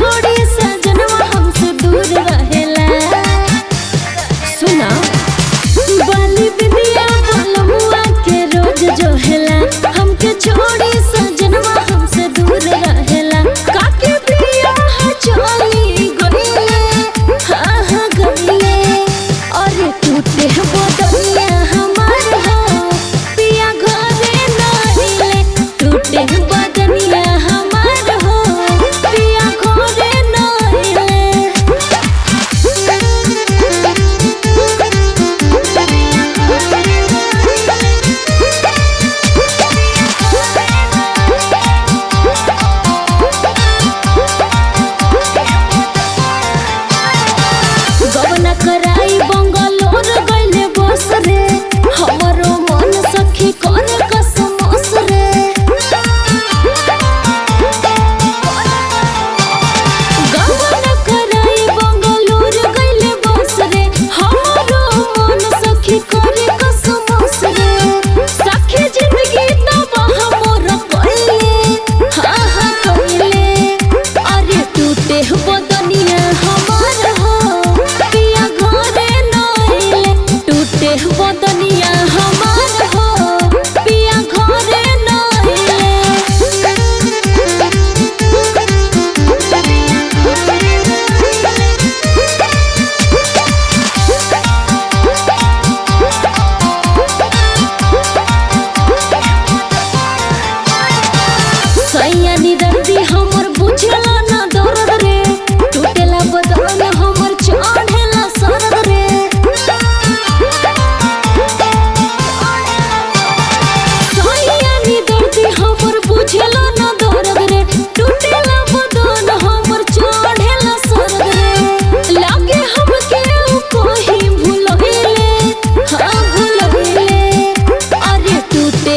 छोड़ी सजनवा हमसे दूर रहेला। सुना बाली बिंदिया बलमुआ के रोज जो हेला, हमके छोड़ी सजनवा हमसे दूर रहेला। काके पिया चली गईले, हाँ हाँ गईले, और टूटे बदनिया हमार हो पिया घरे न आइले। टूटे बदनिया हमार हो पिया घरे न आइले। गवना कराई बंगलोर गइले बस रे, हमरो मन सखी करे कसमस रे। गवना कराई बंगलोर गइले बस रे, हमरो मन सखी करे कसमस रे। सखी जिंदगी तबाह मोर कइले, हाँ हाँ कइले, अरे टूटे बदनिया हमार हो पिया घरे न आइले। टूटे बदनिया हमार हो पिया घरे न आइले। सैयानी दर्दी हमर बुझला ना दर्द रे, टूटेला बदन हमर चढ़ेला सरद रे। सैयानी दर्दी हमर बुझला ना दर्द रे, टूटेला बदन हमर चढ़ेला सरद रे। लागे हमके उ कहीं भूल गइले, हाँ भूल गइले, अरे टूटे